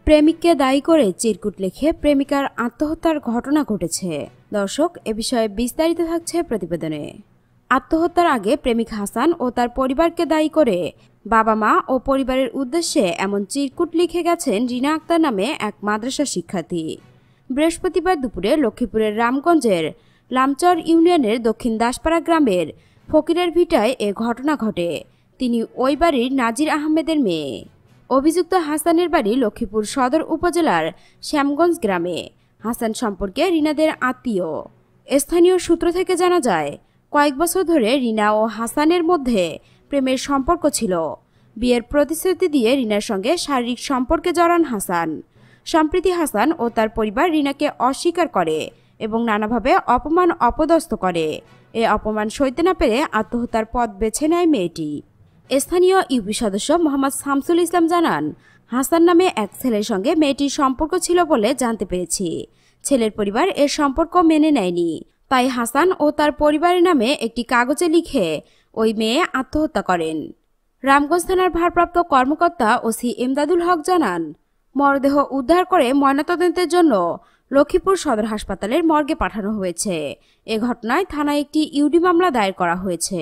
প্রেমিককে দায়ী করে চিরকুট লিখে প্রেমিকার আত্মহত্যার ঘটনা ঘটেছে। দর্শক, এ বিষয়ে বিস্তারিত থাকছে প্রতিবেদনে। আত্মহত্যার আগে প্রেমিক হাসান ও তার পরিবারকে দায়ী করে বাবা মা ও পরিবারের উদ্দেশ্যে এমন চিরকুট লিখে গেছেন রিনা আক্তার নামে এক মাদ্রাসা শিক্ষার্থী। বৃহস্পতিবার দুপুরে লক্ষ্মীপুরের রামগঞ্জের লামচর ইউনিয়নের দক্ষিণ দাসপাড়া গ্রামের ফকিরের ভিটায় এ ঘটনা ঘটে। তিনি ওই বাড়ির নাজির আহমেদের মেয়ে। অভিযুক্ত হাসানের বাড়ি লক্ষ্মীপুর সদর উপজেলার শ্যামগঞ্জ গ্রামে। হাসান সম্পর্কে রিনাদের আত্মীয়। স্থানীয় সূত্র থেকে জানা যায়, কয়েক বছর ধরে রিনা ও হাসানের মধ্যে প্রেমের সম্পর্ক ছিল। বিয়ের প্রতিশ্রুতি দিয়ে রিনার সঙ্গে শারীরিক সম্পর্কে জড়ান হাসান। সম্প্রতি হাসান ও তার পরিবার রিনাকে অস্বীকার করে এবং নানাভাবে অপমান অপদস্থ করে। এ অপমান সইতে না পেরে আত্মহত্যার পথ বেছে নেয় মেয়েটি। স্থানীয় ইউপি সদস্য মোহাম্মদ শামসুল ইসলাম জানান, হাসান নামে এক ছেলের সঙ্গে মেয়েটির সম্পর্ক ছিল বলে জানতে পেরেছি। ছেলের পরিবার এর সম্পর্ক মেনে নেয়নি, তাই হাসান ও তার পরিবারের নামে একটি কাগজে লিখে ওই মেয়ে আত্মহত্যা করেন। রামগঞ্জ থানার ভারপ্রাপ্ত কর্মকর্তা ওসি এমদাদুল হক জানান, মরদেহ উদ্ধার করে ময়নাতদন্তের জন্য লক্ষ্মীপুর সদর হাসপাতালের মর্গে পাঠানো হয়েছে। এ ঘটনায় থানায় একটি ইউডি মামলা দায়ের করা হয়েছে।